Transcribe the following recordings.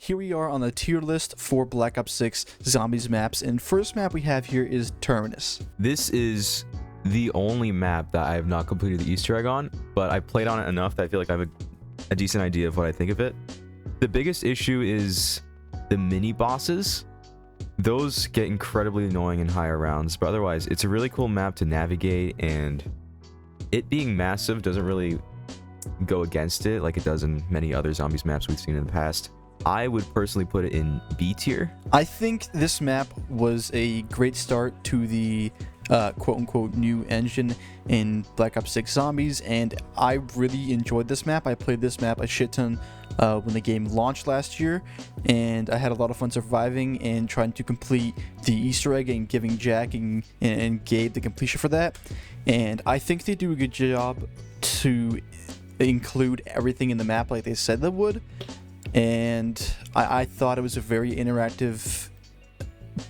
here we are on the tier list for Black Ops 6 Zombies maps, and first map we have here is Terminus. This is the only map that I have not completed the Easter egg on, but I played on it enough that I feel like I have a decent idea of what I think of it. The biggest issue is the mini bosses. Those get incredibly annoying in higher rounds, but otherwise it's a really cool map to navigate, and it being massive doesn't really go against it like it does in many other Zombies maps we've seen in the past. I would personally put it in B tier. I think this map was a great start to the quote-unquote new engine in Black Ops 6 Zombies, and I really enjoyed this map. I played this map a shit ton when the game launched last year, and I had a lot of fun surviving and trying to complete the Easter egg and giving Jack and Gabe the completion for that. And I think they do a good job to include everything in the map like they said they would, and I thought it was a very interactive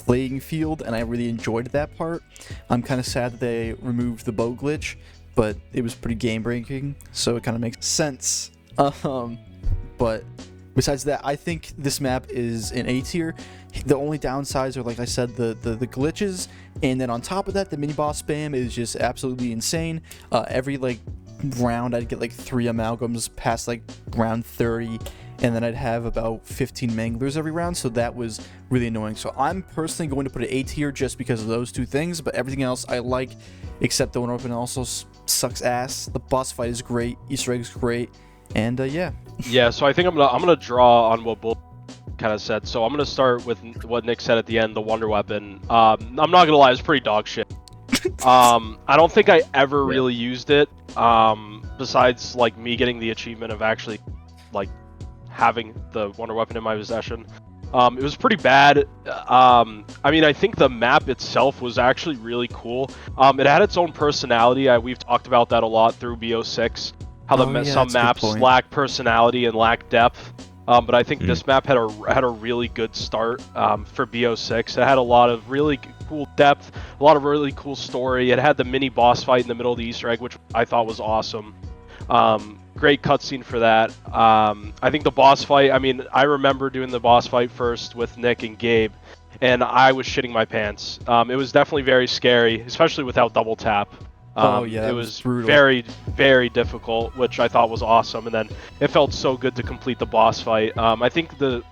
playing field, and I really enjoyed that part. I'm kind of sad that they removed the bow glitch, but it was pretty game breaking, so it kind of makes sense. But besides that, I think this map is an A tier. The only downsides are, like I said, the glitches, and then on top of that, the mini boss spam is just absolutely insane. Every round I'd get 3 amalgams past round 30, and then I'd have about 15 manglers every round, so that was really annoying. So I'm personally going to put it A tier just because of those two things, but everything else I like, except the one open also sucks ass. The boss fight is great, Easter egg is great, and yeah. Yeah, so I think I'm gonna draw on what Bull kind of said. So I'm gonna start with what Nick said at the end, the wonder weapon. I'm not gonna lie, it's pretty dog shit. I don't think I ever really used it. Besides me getting the achievement of actually having the wonder weapon in my possession. It was pretty bad. I mean, I think the map itself was actually really cool. It had its own personality. We've talked about that a lot through BO6. How some maps lack personality and lack depth. But I think this map had a really good start for BO6. It had a lot of really cool depth, a lot of really cool story. It had the mini boss fight in the middle of the Easter egg, which I thought was awesome. Great cutscene for that. I think the boss fight, I mean, I remember doing the boss fight first with Nick and Gabe, and I was shitting my pants. It was definitely very scary, especially without double tap. It was very, very difficult, which I thought was awesome, and then it felt so good to complete the boss fight. I think the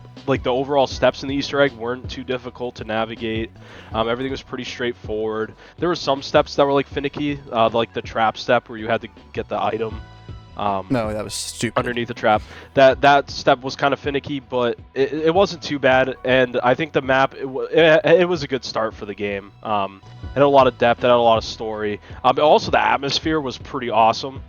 overall steps in the Easter egg weren't too difficult to navigate. Everything was pretty straightforward. There were some steps that were finicky, like the trap step where you had to get the item. No, that was stupid. Underneath the trap. That step was kind of finicky, but it wasn't too bad, and I think the map, it was a good start for the game. It had a lot of depth, it had a lot of story. Also, the atmosphere was pretty awesome.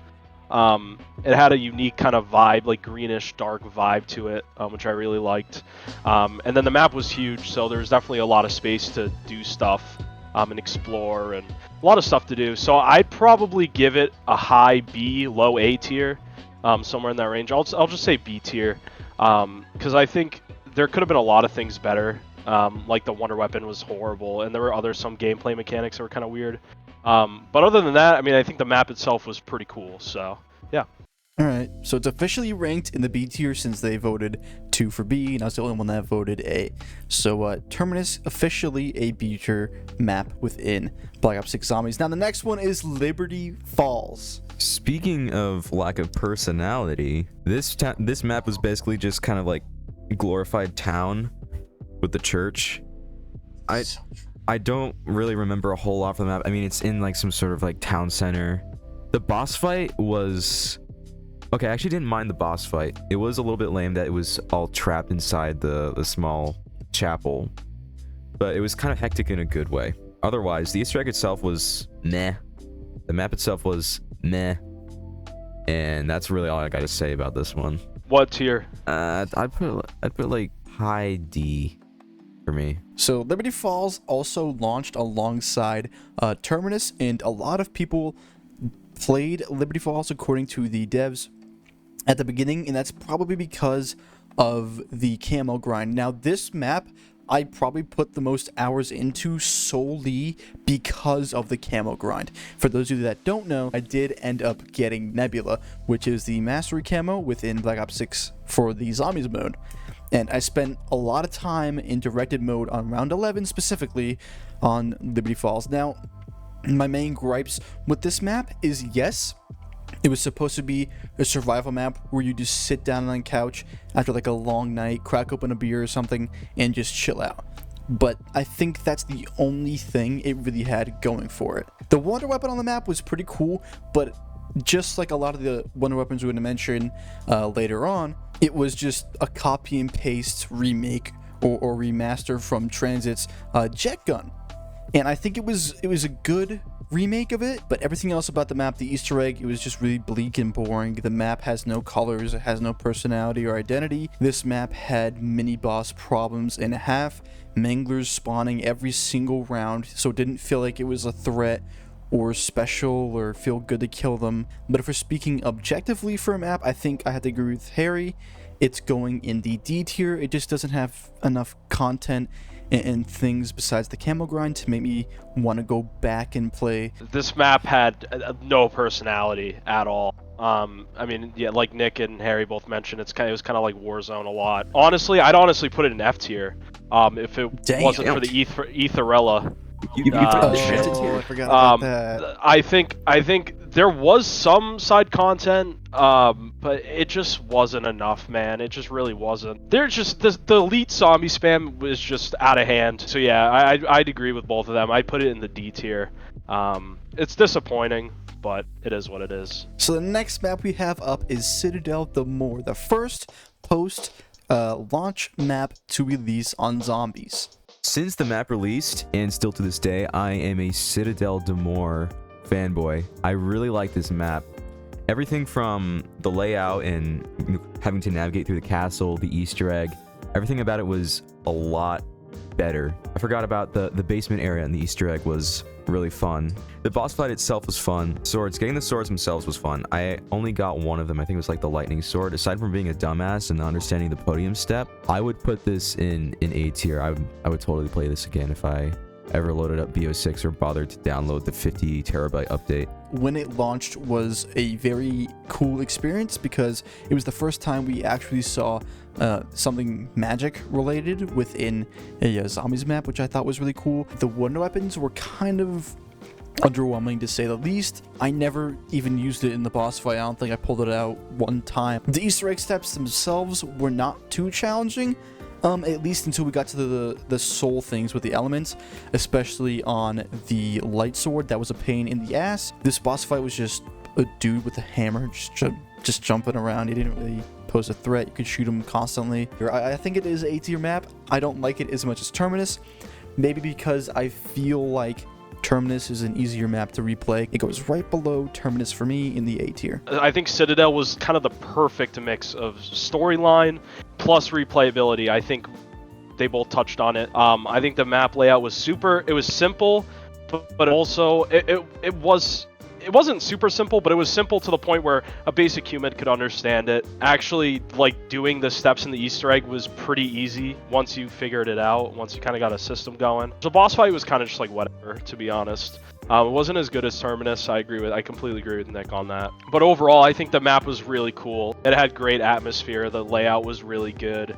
It had a unique kind of vibe, greenish, dark vibe to it, which I really liked. And then the map was huge, so there's definitely a lot of space to do stuff and explore, and a lot of stuff to do. So I'd probably give it a high B, low A tier, somewhere in that range. I'll just say B tier, because I think there could have been a lot of things better. The wonder weapon was horrible, and there were some gameplay mechanics that were kind of weird. But other than that, I mean, I think the map itself was pretty cool, so yeah. Alright, so it's officially ranked in the B tier since they voted 2 for B, and I was the only one that voted A. So Terminus, officially a B tier map within Black Ops 6 Zombies. Now the next one is Liberty Falls. Speaking of lack of personality, this map was basically just kind of like a glorified town with the church. I don't really remember a whole lot from the map. I mean, it's in some sort of town center. The boss fight was okay. I actually didn't mind the boss fight. It was a little bit lame that it was all trapped inside the small chapel, but it was kind of hectic in a good way. Otherwise, the Easter egg itself was meh. The map itself was meh, and that's really all I got to say about this one. What tier? I'd put high D for me. So Liberty Falls also launched alongside Terminus, and a lot of people played Liberty Falls according to the devs at the beginning, and that's probably because of the camo grind. Now this map I probably put the most hours into solely because of the camo grind. For those of you that don't know, I did end up getting Nebula, which is the mastery camo within Black Ops 6 for the Zombies mode. And I spent a lot of time in directed mode on round 11, specifically on Liberty Falls. Now, my main gripes with this map is, yes, it was supposed to be a survival map where you just sit down on a couch after like a long night, crack open a beer or something, and just chill out. But I think that's the only thing it really had going for it. The wonder weapon on the map was pretty cool, but just like a lot of the wonder weapons we're going to mention later on, it was just a copy and paste remake or remaster from Transit's jet gun. And I think it was a good remake of it, but everything else about the map, the Easter egg, it was just really bleak and boring. The map has no colors, it has no personality or identity. This map had mini boss problems and a half, manglers spawning every single round, so it didn't feel like it was a threat or special or feel good to kill them. But if we're speaking objectively for a map, I think I have to agree with Harry. It's going in the D tier. It just doesn't have enough content and things besides the camo grind to make me want to go back and play. This map had no personality at all. I mean, yeah, like Nick and Harry both mentioned, it was kind of like Warzone a lot. Honestly, I'd honestly put it in F tier. If it wasn't for the Etherella. I forgot about that. I think there was some side content, but it just wasn't enough, man. It just really wasn't. There's just the elite zombie spam was just out of hand. So yeah, I'd agree with both of them. I'd put it in the D tier. It's disappointing, but it is what it is. So the next map we have up is Citadel Deore, the first post launch map to release on zombies. Since the map released, and still to this day, I am a Citadel Deore fanboy. I really like this map. Everything from the layout and having to navigate through the castle, the Easter egg, everything about it was a lot better. I forgot about the basement area, and the Easter egg was really fun. The boss fight itself was fun. Getting the swords themselves was fun. I only got one of them. I think it was like the lightning sword. Aside from being a dumbass and understanding the podium step, I would put this in A tier. I would totally play this again if I ever loaded up BO6 or bothered to download the 50 terabyte update. When it launched was a very cool experience because it was the first time we actually saw something magic related within a zombies map, which I thought was really cool. The wonder weapons were kind of underwhelming to say the least. I never even used it in the boss fight. I don't think I pulled it out one time. The Easter egg steps themselves were not too challenging, at least until we got to the soul things with the elements, especially on the light sword. That was a pain in the ass. This boss fight was just a dude with a hammer just jumping around. He didn't really pose a threat. You could shoot him constantly. I think it is an A tier map. I don't like it as much as Terminus, maybe because I feel like Terminus is an easier map to replay. It goes right below Terminus for me in the A tier. I think Citadel was kind of the perfect mix of storyline plus replayability. I think they both touched on it. I think the map layout was super. It was simple, but also it wasn't super simple, but it was simple to the point where a basic human could understand it. Actually, like, doing the steps in the Easter egg was pretty easy once you figured it out, once you kind of got a system going. The boss fight was kind of just like whatever, to be honest. It wasn't as good as Terminus. I completely agree with Nick on that. But overall, I think the map was really cool. It had great atmosphere. The layout was really good.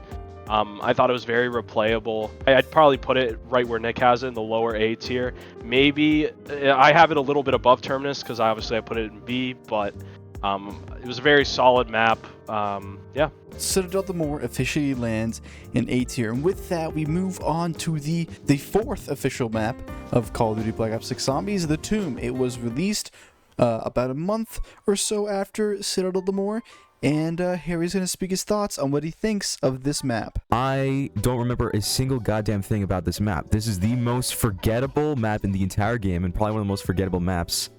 I thought it was very replayable. I'd probably put it right where Nick has it, in the lower A tier. Maybe I have it a little bit above Terminus because obviously I put it in B, but it was a very solid map. Yeah. Citadel Deore officially lands in A tier, and with that we move on to the fourth official map of Call of Duty Black Ops 6 Zombies, The Tomb. It was released about a month or so after Citadel Deore. And Harry's going to speak his thoughts on what he thinks of this map. I don't remember a single goddamn thing about this map. This is the most forgettable map in the entire game, and probably one of the most forgettable maps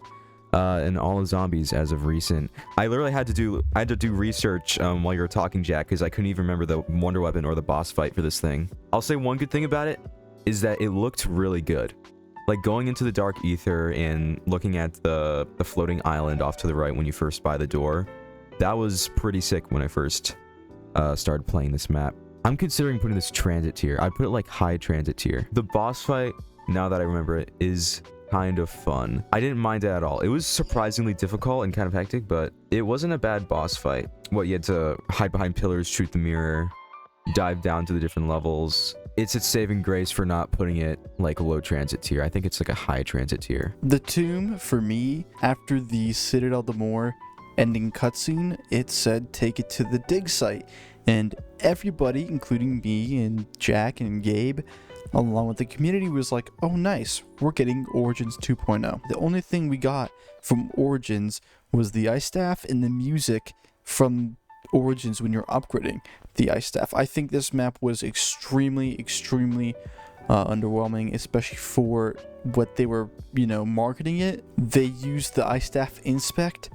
in all of Zombies as of recent. I literally had to do research while you were talking, Jack, because I couldn't even remember the wonder weapon or the boss fight for this thing. I'll say one good thing about it is that it looked really good. Like, going into the dark ether and looking at the floating island off to the right when you first spy the door. That was pretty sick when I first started playing this map. I'm considering putting this transit tier. I'd put it like high transit tier. The boss fight, now that I remember it, is kind of fun. I didn't mind it at all. It was surprisingly difficult and kind of hectic, but it wasn't a bad boss fight. You had to hide behind pillars, shoot the mirror, dive down to the different levels. It's its saving grace for not putting it like a low transit tier. I think it's like a high transit tier. The tomb, for me, after the Citadel Deore ending cutscene, it said take it to the dig site. And everybody, including me and Jack and Gabe, along with the community, was like, oh nice, we're getting Origins 2.0. The only thing we got from Origins was the ice staff and the music from Origins when you're upgrading the ice staff. I think this map was extremely underwhelming, especially for what they were, marketing it. They used the ice staff inspect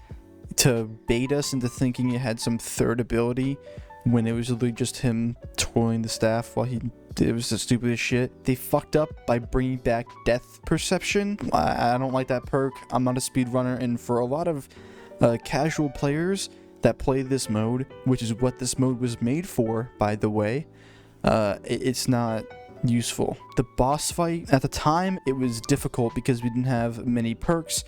to bait us into thinking it had some third ability when it was literally just him twirling the staff while it was the stupidest shit. They fucked up by bringing back death perception. I don't like that perk. I'm not a speedrunner, and for a lot of casual players that play this mode, which is what this mode was made for, by the way, it's not useful. The boss fight, at the time, it was difficult because we didn't have many perks,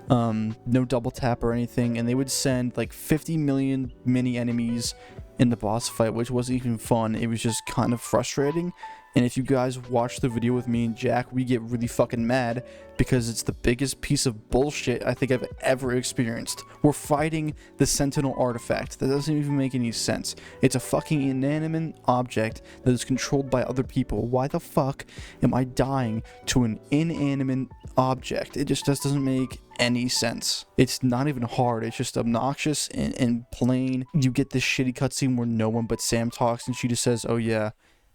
no double tap or anything, and they would send like 50 million mini enemies in the boss fight, which wasn't even fun. It was just kind of frustrating. And if you guys watch the video with me and Jack, we get really fucking mad because it's the biggest piece of bullshit I think I've ever experienced. We're fighting the Sentinel artifact. That doesn't even make any sense. It's a fucking inanimate object that is controlled by other people. Why the fuck am I dying to an inanimate object? It just doesn't make any sense. It's not even hard. It's just obnoxious and plain. You get this shitty cutscene where no one but Sam talks and she just says, oh yeah,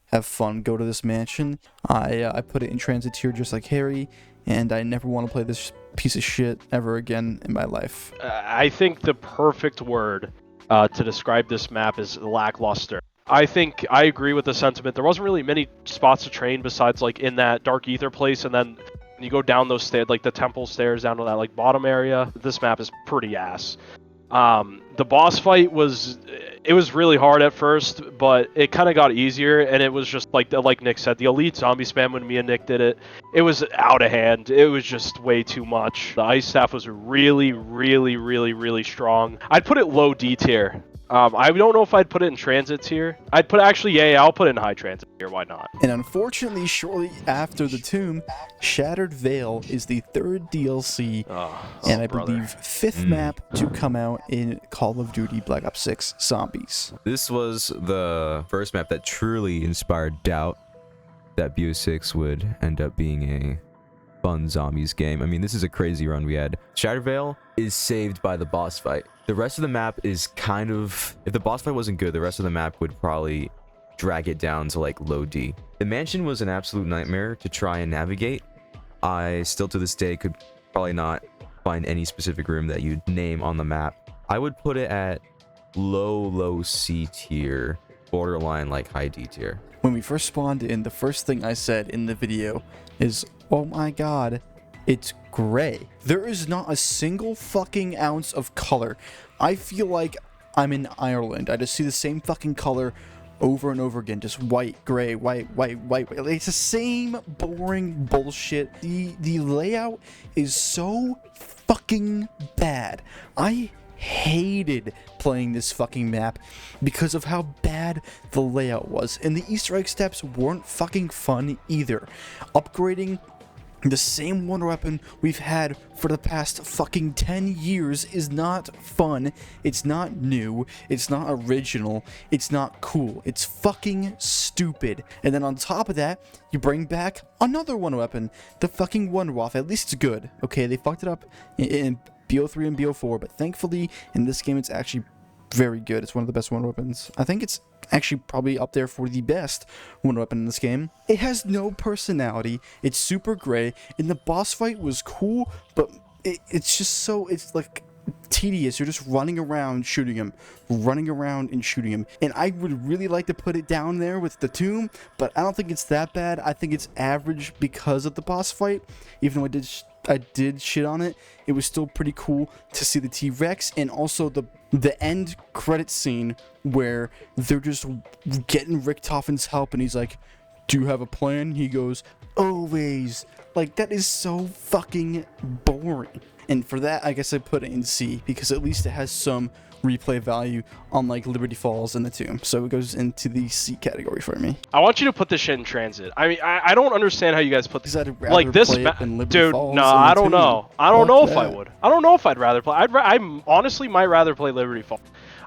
have fun, go to this mansion. I put it in transit tier just like Harry, and I never want to play this piece of shit ever again in my life. I think the perfect word to describe this map is lackluster. I think I agree with the sentiment. There wasn't really many spots to train besides like in that Dark Ether place, and then when you go down those stairs, like the temple stairs down to that like bottom area. This map is pretty ass. The boss fight was really hard at first, but it kind of got easier, and it was just like Nick said, the elite zombie spam when me and Nick did it, it was out of hand. It was just way too much. The ice staff was really strong. I'd put it low D tier. I don't know if I'd put it in transit tier. I'll put it in high transit tier. Why not? And unfortunately, shortly after the tomb, Shattered Veil is the third DLC, and I believe fifth map to come out in Call of Duty Black Ops 6 Zombies. This was the first map that truly inspired doubt that BO6 would end up being a fun zombies game. I mean, this is a crazy run we had. Shattered Veil is saved by the boss fight. The rest of the map is kind of... If the boss fight wasn't good, the rest of the map would probably drag it down to like low D. The mansion was an absolute nightmare to try and navigate. I still to this day could probably not find any specific room that you'd name on the map. I would put it at low C tier, borderline like high D tier. When we first spawned in, the first thing I said in the video is, oh my god, it's gray. There is not a single fucking ounce of color. I feel like I'm in Ireland. I just see the same fucking color over and over again. Just white, gray, white. It's the same boring bullshit. The layout is so fucking bad. I hated playing this fucking map because of how bad the layout was. And the Easter egg steps weren't fucking fun either. Upgrading the same wonder weapon we've had for the past fucking 10 years is not fun. It's not new. It's not original. It's not cool. It's fucking stupid. And then on top of that, you bring back another wonder weapon, the fucking Wonder Waff. At least it's good. Okay, they fucked it up in BO3 and BO4, but thankfully in this game it's actually very good. It's one of the best wonder weapons. I think it's actually probably up there for the best wonder weapon in this game. It has no personality. It's super gray, and the boss fight was cool, but it's just so, it's like tedious. You're just running around shooting him, and I would really like to put it down there with the tomb, but I don't think it's that bad. I think it's average because of the boss fight. Even though I did shit on it, it was still pretty cool to see the T-Rex, and also the end credit scene where they're just getting Rick Toffin's help, and he's like, do you have a plan? He goes, always. Like, that is so fucking boring. And for that, I guess I put it in C, because at least it has some replay value, unlike Liberty Falls and the Tomb. So it goes into the C category for me. I want you to put this shit in transit. I mean, I don't understand how you guys put this. Because I'd rather Like this, play it than Liberty dude. Falls No, and I the don't Tomb. know. I don't Fuck know if I that. would. I don't know if I'd rather play. I honestly might rather play Liberty Falls.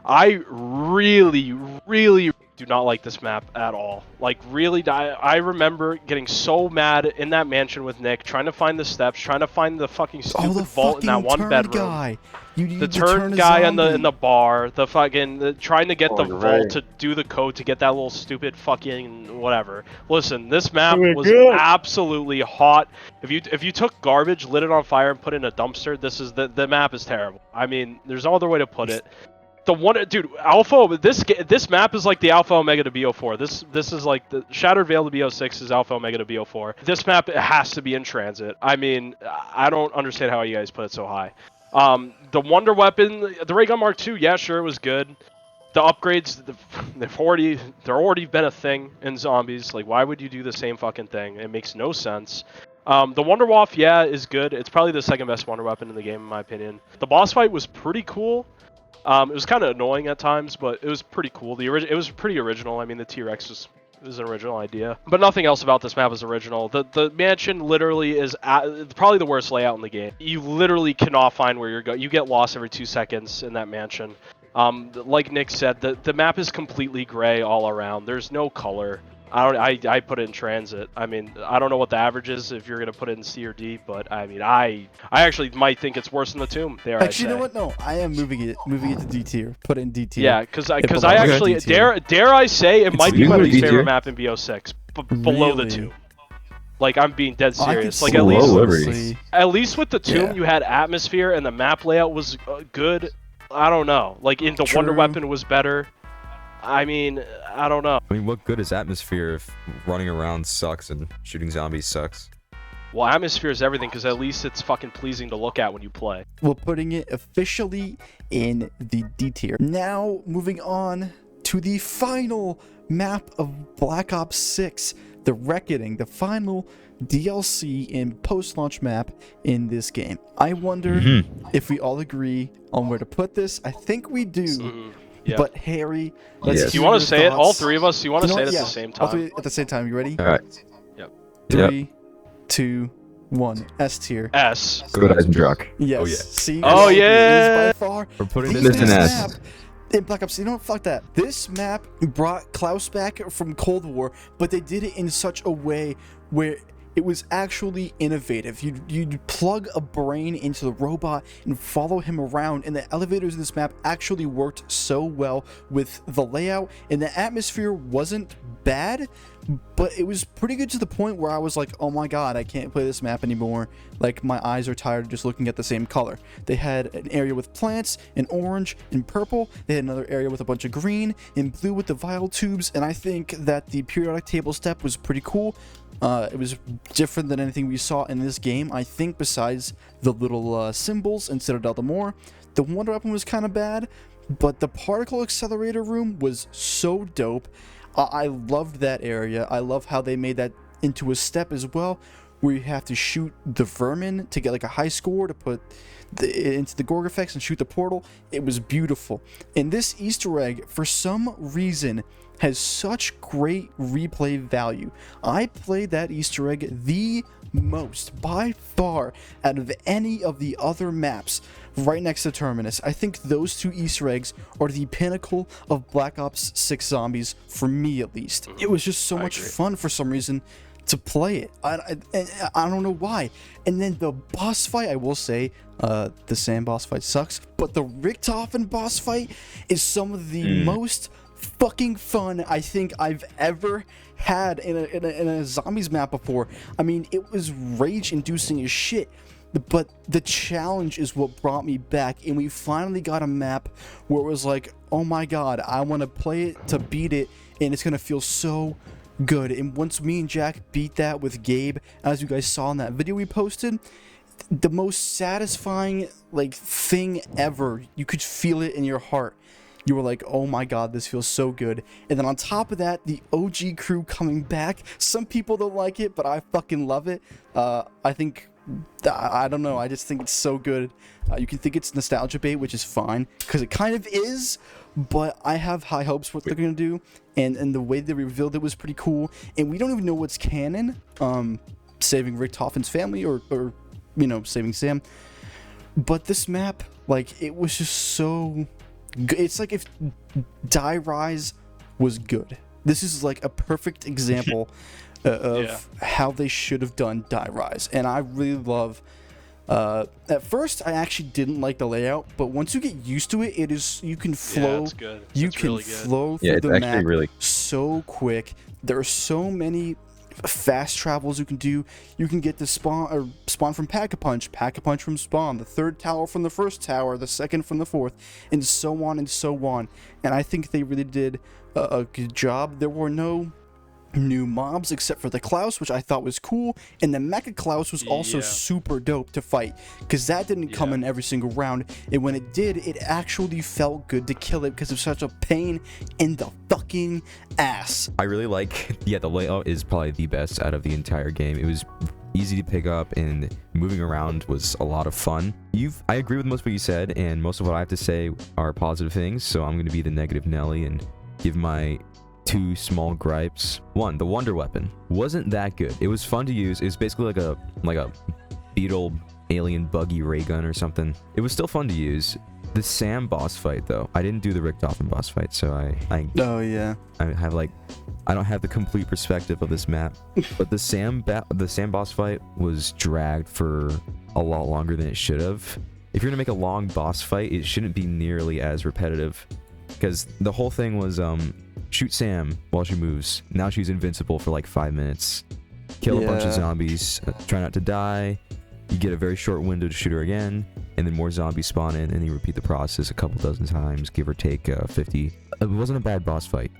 I really, really do not like this map at all. Like, really, I remember getting so mad in that mansion with Nick, trying to find the steps, trying to find the fucking stupid the vault in that fucking one turn bedroom. guy. The turn guy in the bar, trying to get the vault to do the code to get that little stupid fucking whatever. Listen, this map was absolutely hot. If you took garbage, lit it on fire, and put it in a dumpster, the map is terrible. I mean, there's no other way to put it. The one, dude, Alpha. This map is like the Alpha Omega to BO4. This is like the Shattered Veil to BO6 is Alpha Omega to BO4. This map has to be in transit. I mean, I don't understand how you guys put it so high. The Wonder Weapon, the Ray Gun Mark II, yeah, sure, it was good. The upgrades, they're already been a thing in zombies. Like, why would you do the same fucking thing? It makes no sense. The Wonder Waff, yeah, is good. It's probably the second best Wonder Weapon in the game, in my opinion. The boss fight was pretty cool. It was kind of annoying at times, but it was pretty cool. It was pretty original. I mean, the T-Rex was an original idea, but nothing else about this map is original. The mansion literally is probably the worst layout in the game. You literally cannot find where you're going. You get lost every 2 seconds in that mansion. Like Nick said, the map is completely gray all around. There's no color. I put it in transit. I mean, I don't know what the average is if you're gonna put it in C or D, but I mean, I actually might think it's worse than the Tomb. Actually, you know what? No, I am moving it to D tier. Put it in D tier. Yeah, because I actually dare I say it might be my least favorite map in BO6, below the Tomb. Like, I'm being dead serious. Like, at least with the Tomb, you had atmosphere and the map layout was good. I don't know. Like, the Wonder Weapon was better. I mean, I don't know. I mean, what good is atmosphere if running around sucks and shooting zombies sucks? Well, atmosphere is everything, because at least it's fucking pleasing to look at when you play. We're putting it officially in the D tier. Now, moving on to the final map of Black Ops 6, The Reckoning, the final DLC and post-launch map in this game. I wonder if we all agree on where to put this. I think we do. Yeah. But Harry, let's do you want to say it? All three of us? Do you want to say it at the same time? All three at the same time. You ready? All right. Yep. 3, 2, 1. S tier. S. Good as Druck. Yes. Oh yeah. See. Oh yeah. By far. We're putting this in S. In Black Ops, you know what? Fuck that. This map brought Klaus back from Cold War, but they did it in such a way where it was actually innovative. You'd plug a brain into the robot and follow him around, and the elevators in this map actually worked so well with the layout, and the atmosphere wasn't bad, but it was pretty good to the point where I was like, oh my god, I can't play this map anymore. Like, my eyes are tired of just looking at the same color. They had an area with plants, and orange, and purple. They had another area with a bunch of green, and blue with the vial tubes, and I think that the periodic table step was pretty cool. It was different than anything we saw in this game, I think, besides the little symbols in Citadel Deore. The Wonder Weapon was kind of bad, but the particle accelerator room was so dope. I loved that area. I love how they made that into a step as well, where you have to shoot the vermin to get like a high score to put into the Gorg effects and shoot the portal. It was beautiful. And this Easter egg, for some reason, has such great replay value. I played that Easter egg the most, by far, out of any of the other maps right next to Terminus. I think those two Easter eggs are the pinnacle of Black Ops 6 Zombies, for me at least. It was just so much fun for some reason to play it. I don't know why. And then the boss fight, I will say, the Sand boss fight sucks, but the Richthofen boss fight is some of the most fucking fun I think I've ever had in a zombies map before. I mean, it was rage-inducing as shit, but the challenge is what brought me back, and we finally got a map where it was like, oh my god, I want to play it to beat it, and it's gonna feel so good. And once me and Jack beat that with Gabe, as you guys saw in that video we posted, the most satisfying thing ever. You could feel it in your heart. You were like, oh my god, this feels so good. And then on top of that, the OG crew coming back. Some people don't like it, but I fucking love it. I think I don't know. I just think it's so good. You can think it's nostalgia bait, which is fine, because it kind of is, but I have high hopes for what they're going to do, and the way they revealed it was pretty cool, and we don't even know what's canon, saving Richtofen's family or saving Sam, but this map, like, it was just so good. It's like if Die Rise was good. This is like a perfect example of how they should have done Die Rise, and I really love. At first, I actually didn't like the layout, but once you get used to it, you can flow. Yeah, it's good. You it's can really good. flow through the map so quick. There are so many fast travels you can do. You can get the spawn from Pack-a-Punch from spawn, the third tower from the first tower, the second from the fourth, and so on and so on. And I think they really did a good job. There were no new mobs except for the Klaus, which I thought was cool, and the Mecha Klaus was also super dope to fight, because that didn't come in every single round, and when it did, it actually felt good to kill it because it was such a pain in the fucking ass. I really like, the layout is probably the best out of the entire game. It was easy to pick up, and moving around was a lot of fun. I agree with most of what you said, and most of what I have to say are positive things, so I'm going to be the negative Nelly and give my 2 small gripes. 1, the Wonder Weapon wasn't that good. It was fun to use. It was basically like a beetle alien buggy ray gun or something. It was still fun to use. The Sam boss fight, though, I didn't do the Richtofen boss fight, so I don't have the complete perspective of this map. But the Sam boss fight was dragged for a lot longer than it should have. If you're gonna make a long boss fight, it shouldn't be nearly as repetitive, because the whole thing was shoot Sam while she moves. Now she's invincible for like 5 minutes. Kill a bunch of zombies. Try not to die. You get a very short window to shoot her again, and then more zombies spawn in, and you repeat the process a couple dozen times, give or take 50. It wasn't a bad boss fight.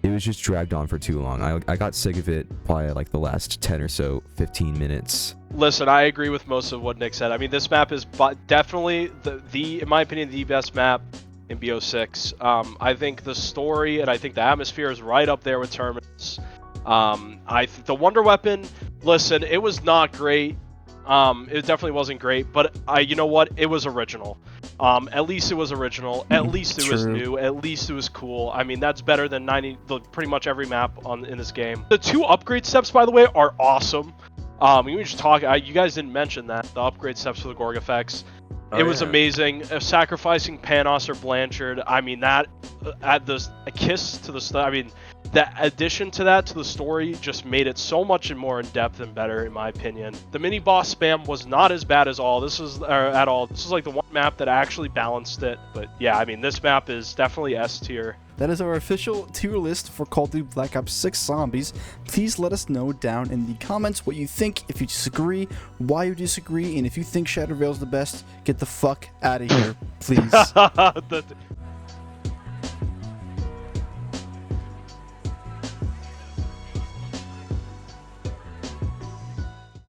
It was just dragged on for too long. I got sick of it probably like the last 10 or so, 15 minutes. Listen, I agree with most of what Nick said. I mean, this map is definitely in my opinion, the best map in BO6. I think the story and I think the atmosphere is right up there with Terminus. The Wonder Weapon, listen, it was not great. It definitely wasn't great, but you know what? It was original. At least it was original. At least it was new. At least it was cool. I mean, that's better than pretty much every map in this game. The 2 upgrade steps, by the way, are awesome. We just talk. You guys didn't mention that, the upgrade steps for the Gorg effects. It was amazing. Sacrificing Panos or Blanchard. I mean, that a kiss to the. I mean, the addition to that to the story just made it so much more in depth and better, in my opinion. The mini boss spam was not as bad at all. This is like the one map that actually balanced it. But yeah, I mean, this map is definitely S tier. That is our official tier list for Call of Duty Black Ops 6 Zombies. Please let us know down in the comments what you think, if you disagree, why you disagree, and if you think Shattered Veil's the best, get the fuck out of here, please.